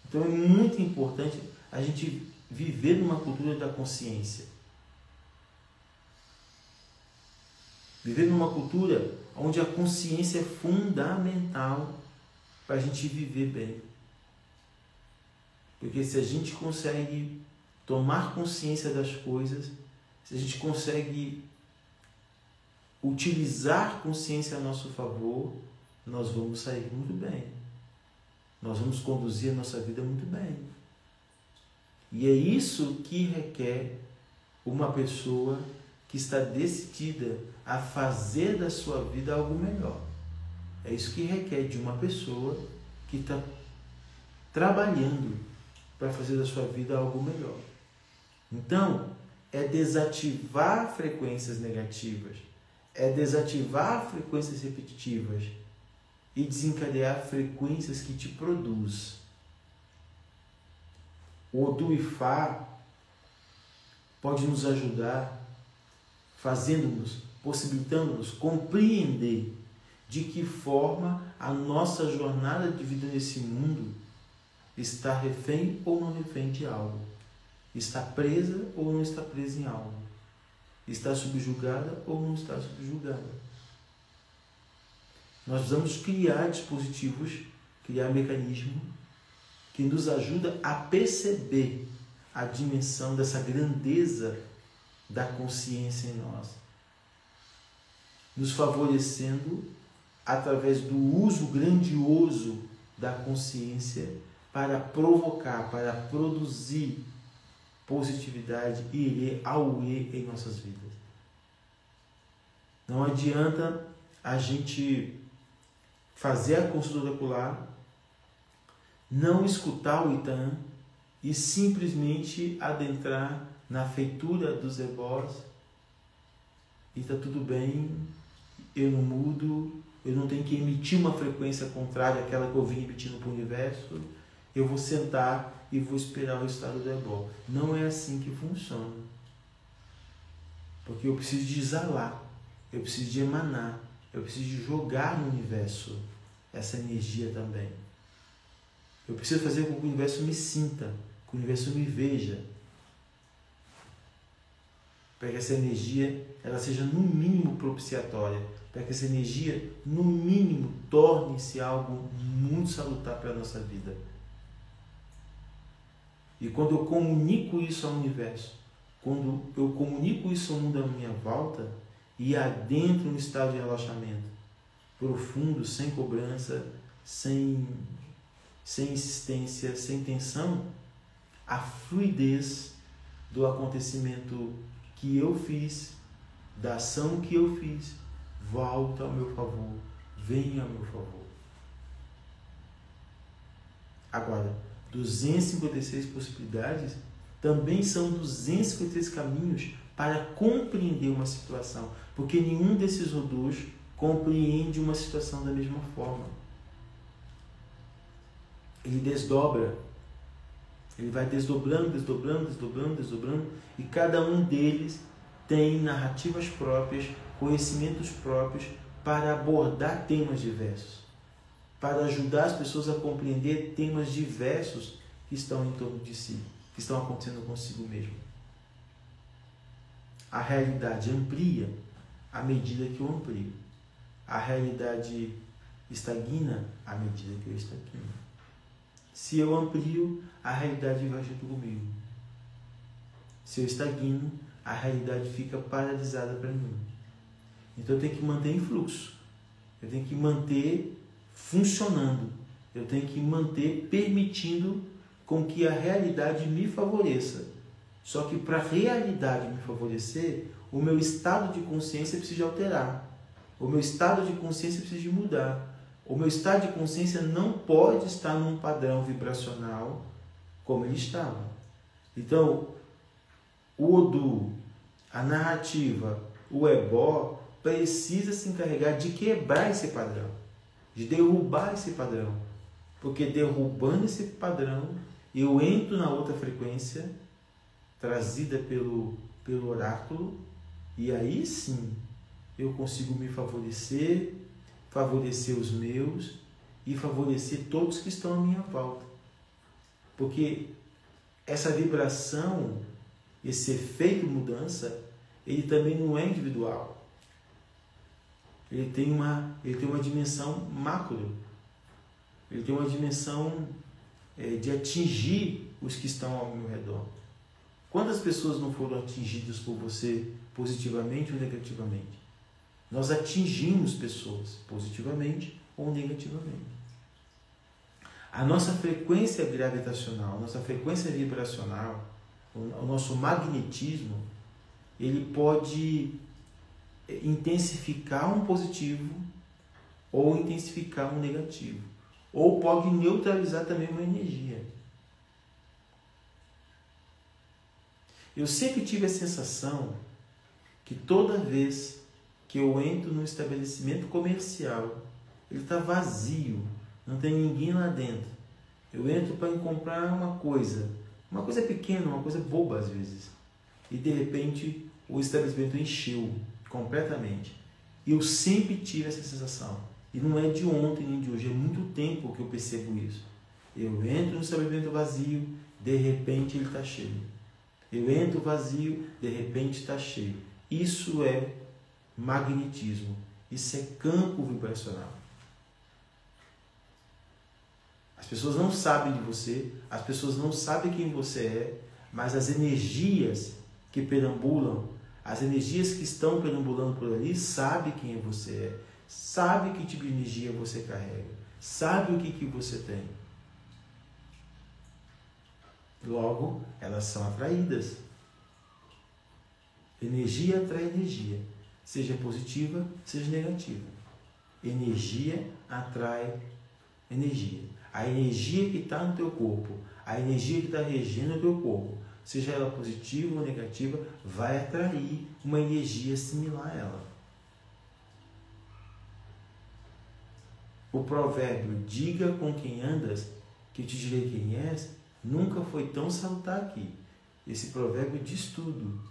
Então é muito importante a gente viver numa cultura da consciência. Viver numa cultura onde a consciência é fundamental para a gente viver bem. Porque se a gente consegue tomar consciência das coisas, se a gente consegue utilizar consciência a nosso favor, nós vamos sair muito bem. Nós vamos conduzir a nossa vida muito bem. E é isso que requer uma pessoa que está decidida a fazer da sua vida algo melhor. É isso que requer de uma pessoa que está trabalhando para fazer da sua vida algo melhor. Então, é desativar frequências negativas, é desativar frequências repetitivas e desencadear frequências que te produzem. O Odu Ifá pode nos ajudar, possibilitando-nos compreender de que forma a nossa jornada de vida nesse mundo está refém ou não refém de algo, está presa ou não está presa em algo, está subjugada ou não está subjugada. Nós precisamos criar dispositivos, criar mecanismos que nos ajudam a perceber a dimensão dessa grandeza da consciência em nós, nos favorecendo através do uso grandioso da consciência para provocar, para produzir positividade e auê em nossas vidas. Não adianta a gente fazer a consulta ocular, não escutar o Itan e simplesmente adentrar na feitura dos ebós e está tudo bem, eu não mudo, eu não tenho que emitir uma frequência contrária àquela que eu vim emitindo para o universo, eu vou sentar e vou esperar o resultado do ebó. Não é assim que funciona. Porque eu preciso de exalar, eu preciso de emanar, eu preciso de jogar no universo essa energia também. Eu preciso fazer com que o universo me sinta, que o universo me veja, para que essa energia ela seja no mínimo propiciatória, para que essa energia no mínimo torne-se algo muito salutar para a nossa vida. E quando eu comunico isso ao universo, quando eu comunico isso ao mundo à minha volta e adentro no estado de relaxamento profundo, sem cobrança, sem insistência, sem tensão, a fluidez do acontecimento que eu fiz, da ação que eu fiz, volta ao meu favor, vem ao meu favor. Agora, 256 possibilidades também são 256 caminhos para compreender uma situação, porque nenhum desses odus compreende uma situação da mesma forma. ele desdobra. Ele vai desdobrando, e cada um deles tem narrativas próprias, conhecimentos próprios para abordar temas diversos, para ajudar as pessoas a compreender temas diversos que estão em torno de si, que estão acontecendo consigo mesmo. A realidade amplia à medida que eu amplio. A realidade estagna à medida que eu estagno. Se eu amplio, a realidade vai junto comigo. Se eu estagno, a realidade fica paralisada para mim. Então eu tenho que manter em fluxo. Eu tenho que manter funcionando. Eu tenho que manter permitindo com que a realidade me favoreça. Só que para a realidade me favorecer, o meu estado de consciência precisa alterar. O meu estado de consciência precisa de mudar. O meu estado de consciência não pode estar num padrão vibracional como ele estava. Então, o Odu, a narrativa, o Ebó, precisa se encarregar de quebrar esse padrão, de derrubar esse padrão. Porque derrubando esse padrão, eu entro na outra frequência, trazida pelo oráculo, e aí sim eu consigo me favorecer, favorecer os meus e favorecer todos que estão à minha volta. Porque essa vibração, esse efeito mudança, ele também não é individual. Ele tem uma dimensão macro. Ele tem uma dimensão de atingir os que estão ao meu redor. Quantas pessoas não foram atingidas por você positivamente ou negativamente? Nós atingimos pessoas positivamente ou negativamente. A nossa frequência gravitacional, a nossa frequência vibracional, o nosso magnetismo, ele pode intensificar um positivo ou intensificar um negativo. Ou pode neutralizar também uma energia. Eu sempre tive a sensação que toda vez que eu entro num estabelecimento comercial, ele está vazio, não tem ninguém lá dentro. Eu entro para comprar uma coisa pequena, uma coisa boba às vezes, e de repente o estabelecimento encheu completamente. E eu sempre tive essa sensação, e não é de ontem nem de hoje, é muito tempo que eu percebo isso. Eu entro no estabelecimento vazio, de repente ele está cheio. Eu entro vazio, de repente está cheio. Isso é magnetismo. Isso é campo vibracional. As pessoas não sabem de você, as pessoas não sabem quem você é, mas as energias que perambulam, as energias que estão perambulando por ali, sabem quem você é, sabem que tipo de energia você carrega, sabem o que você tem. Logo, elas são atraídas. Energia atrai energia, seja positiva, seja negativa. Energia atrai energia. A energia que está no teu corpo, a energia que está regendo o teu corpo, seja ela positiva ou negativa, vai atrair uma energia similar a ela. O provérbio, diga com quem andas, que te direi quem és, nunca foi tão salutar aqui. Esse provérbio diz tudo.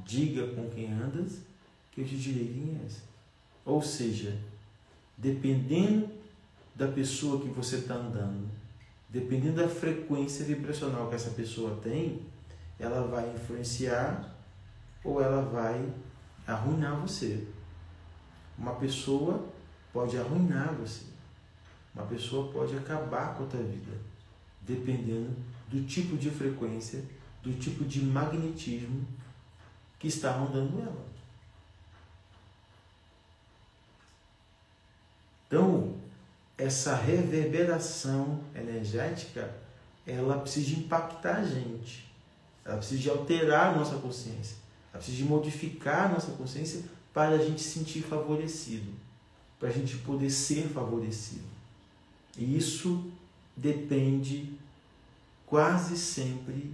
Diga com quem andas, que eu te direi quem és. Ou seja, dependendo da pessoa que você está andando, dependendo da frequência vibracional que essa pessoa tem, ela vai influenciar ou ela vai arruinar você. Uma pessoa pode arruinar você. Uma pessoa pode acabar com a tua vida, dependendo do tipo de frequência, do tipo de magnetismo que está rondando ela. Então, essa reverberação energética, ela precisa impactar a gente. Ela precisa de alterar a nossa consciência. Ela precisa de modificar a nossa consciência para a gente se sentir favorecido. Para a gente poder ser favorecido. E isso depende quase sempre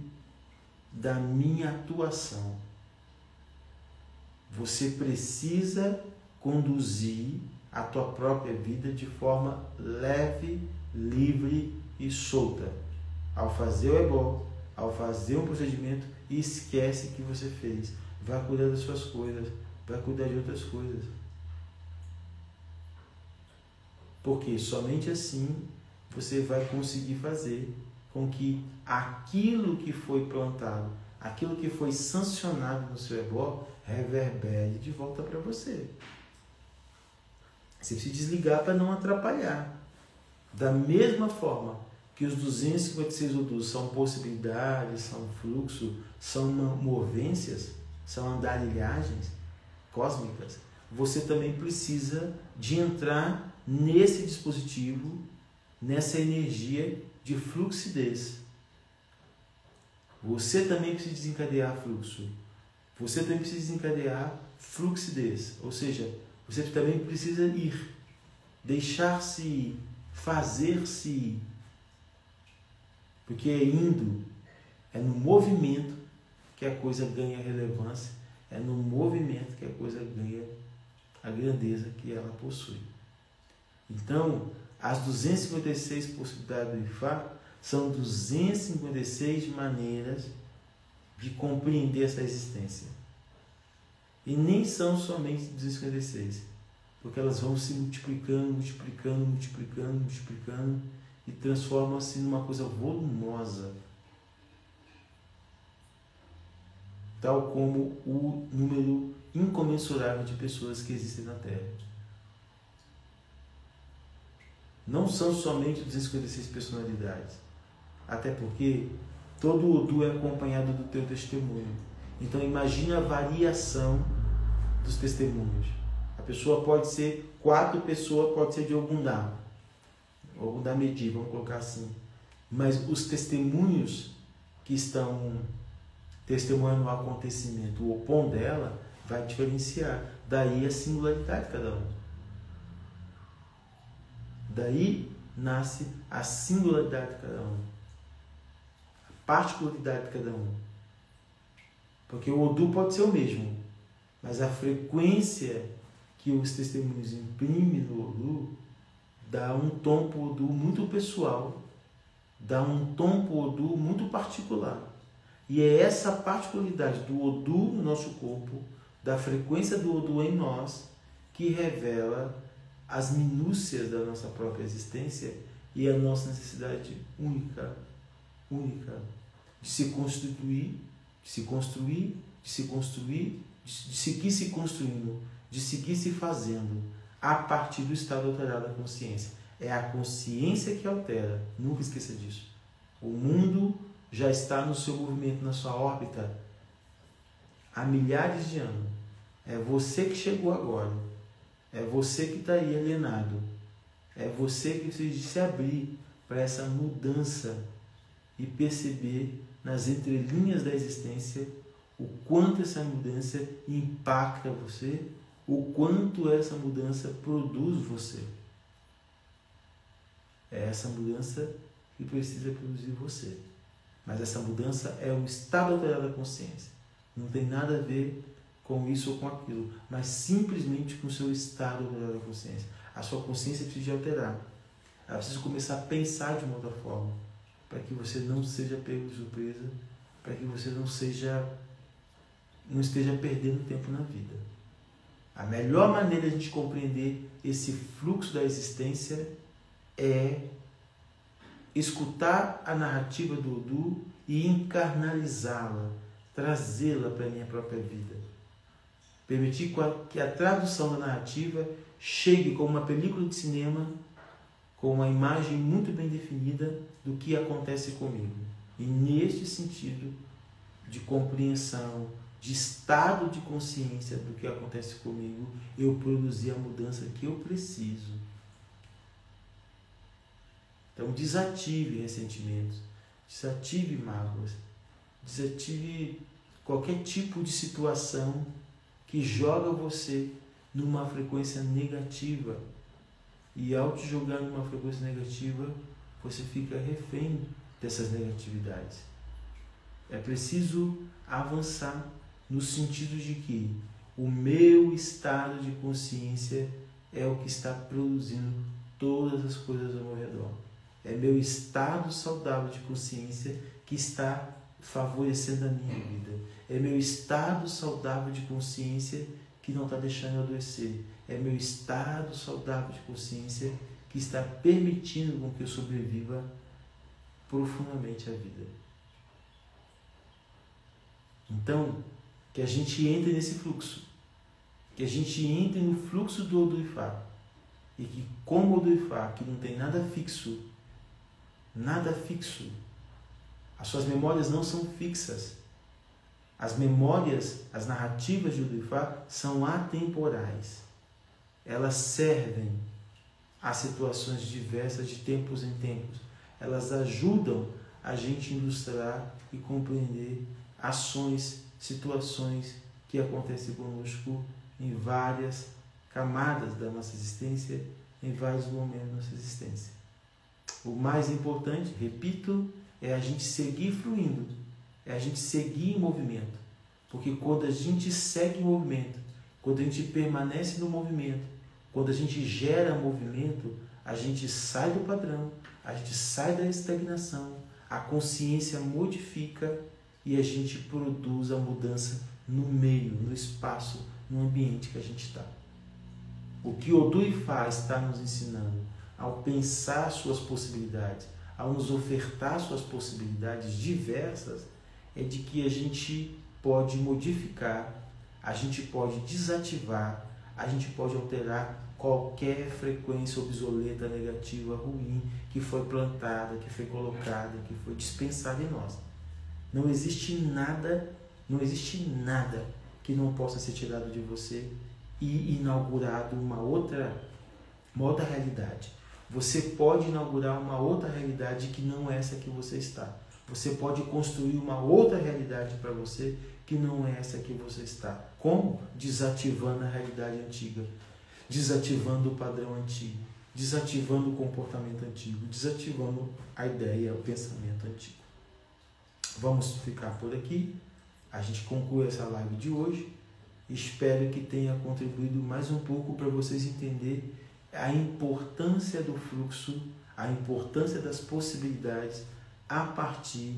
da minha atuação. Você precisa conduzir a tua própria vida de forma leve, livre e solta. Ao fazer o ebó, ao fazer um procedimento, esquece que você fez. Vai cuidar das suas coisas, vai cuidar de outras coisas. Porque somente assim você vai conseguir fazer com que aquilo que foi plantado, aquilo que foi sancionado no seu ebó, reverbere de volta para você. Você precisa desligar para não atrapalhar. Da mesma forma que os 256 odus são possibilidades, são fluxo, são movências, são andarilhagens cósmicas, você também precisa de entrar nesse dispositivo, nessa energia de fluxidez. Você também precisa desencadear fluxo. Você também precisa desencadear fluxidez. Ou seja, você também precisa ir, deixar-se ir, fazer-se ir. Porque é indo, é no movimento que a coisa ganha relevância, é no movimento que a coisa ganha a grandeza que ela possui. Então, as 256 possibilidades do Ifá são 256 maneiras de compreender essa existência. E nem são somente 256, porque elas vão se multiplicando, multiplicando, multiplicando, multiplicando e transformam-se numa coisa volumosa, tal como o número incomensurável de pessoas que existem na Terra. Não são somente 256 personalidades, até porque todo Odu é acompanhado do teu testemunho. Então imagina a variação dos testemunhos. A pessoa pode ser 4 pessoas, pode ser de Ogundá Medi, vamos colocar assim. Mas os testemunhos que estão testemunhando o acontecimento, o opom dela, vai diferenciar. Daí a singularidade de cada um. Daí nasce a singularidade de cada um. A particularidade de cada um. Porque o Odu pode ser o mesmo, mas a frequência que os testemunhos imprimem no Odu dá um tom para o Odu muito pessoal, dá um tom para o Odu muito particular. E é essa particularidade do Odu no nosso corpo, da frequência do Odu em nós, que revela as minúcias da nossa própria existência e a nossa necessidade única de se constituir, de se construir, de se construir, de seguir se construindo, de seguir se fazendo a partir do estado alterado da consciência. É a consciência que altera, nunca esqueça disso. O mundo já está no seu movimento, na sua órbita, há milhares de anos. É você que chegou agora. É você que está aí alienado. É você que precisa se abrir para essa mudança e perceber nas entrelinhas da existência o quanto essa mudança impacta você, o quanto essa mudança produz você. É essa mudança que precisa produzir você. Mas essa mudança é o estado alterado da consciência. Não tem nada a ver com isso ou com aquilo, mas simplesmente com o seu estado alterado da consciência. A sua consciência precisa alterar. Ela precisa começar a pensar de uma outra forma, para que você não seja pego de surpresa, para que você não esteja perdendo tempo na vida. A melhor maneira de a gente compreender esse fluxo da existência é escutar a narrativa do Odu e encarnalizá-la, trazê-la para a minha própria vida. Permitir que a tradução da narrativa chegue como uma película de cinema, com uma imagem muito bem definida do que acontece comigo. E neste sentido de compreensão, de estado de consciência do que acontece comigo, eu produzi a mudança que eu preciso. Então desative ressentimentos, desative mágoas, desative qualquer tipo de situação que joga você numa frequência negativa. E ao te jogar numa frequência negativa, você fica refém dessas negatividades. É preciso avançar no sentido de que o meu estado de consciência é o que está produzindo todas as coisas ao meu redor. É meu estado saudável de consciência que está favorecendo a minha vida. É meu estado saudável de consciência que não está deixando eu adoecer. É meu estado saudável de consciência que está permitindo com que eu sobreviva profundamente a vida. Então, que a gente entre nesse fluxo. Que a gente entre no fluxo do Oduifá. E que, como o Oduifá, que não tem nada fixo, as suas memórias não são fixas. As memórias, as narrativas de Oduifá são atemporais. Elas servem a situações diversas de tempos em tempos. Elas ajudam a gente a ilustrar e compreender ações, situações que acontecem conosco em várias camadas da nossa existência, em vários momentos da nossa existência. O mais importante, repito, é a gente seguir fluindo, é a gente seguir em movimento. Porque quando a gente segue em movimento, quando a gente permanece no movimento, quando a gente gera movimento, a gente sai do padrão, a gente sai da estagnação, a consciência modifica e a gente produz a mudança no meio, no espaço, no ambiente que a gente está. O que Oduifá está nos ensinando ao pensar suas possibilidades, ao nos ofertar suas possibilidades diversas, é de que a gente pode modificar, a gente pode desativar, a gente pode alterar qualquer frequência obsoleta, negativa, ruim, que foi plantada, que foi colocada, que foi dispensada em nós. Não existe nada que não possa ser tirado de você e inaugurado uma outra realidade. Você pode inaugurar uma outra realidade que não é essa que você está. Você pode construir uma outra realidade para você que não é essa que você está. Como? Desativando a realidade antiga, desativando o padrão antigo, desativando o comportamento antigo, desativando a ideia, o pensamento antigo. Vamos ficar por aqui. A gente conclui essa live de hoje. Espero que tenha contribuído mais um pouco para vocês entenderem a importância do fluxo, a importância das possibilidades a partir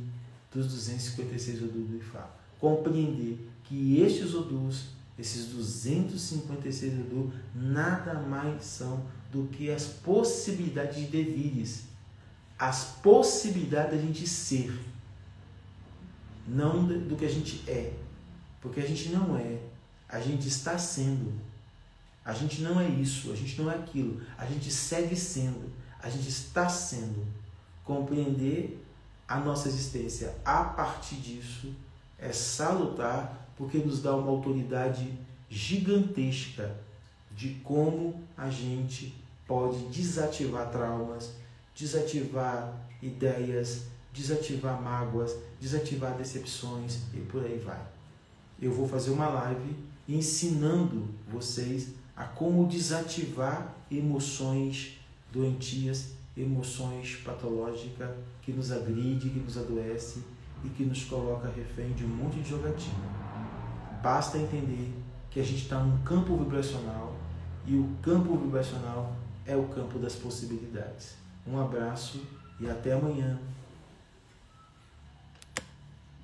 dos 256 odus do Ifá. Compreender que estes odus, esses 256 odus, nada mais são do que as possibilidades de devires, as possibilidades da gente ser, não do que a gente é, porque a gente não é, a gente está sendo. A gente não é isso, a gente não é aquilo, a gente segue sendo, a gente está sendo. Compreender a nossa existência a partir disso é salutar, porque nos dá uma autoridade gigantesca de como a gente pode desativar traumas, desativar ideias, desativar mágoas, desativar decepções e por aí vai. Eu vou fazer uma live ensinando vocês a como desativar emoções doentias, emoções patológicas que nos agride, que nos adoece e que nos coloca refém de um monte de jogatina. Basta entender que a gente está num campo vibracional e o campo vibracional é o campo das possibilidades. Um abraço e até amanhã,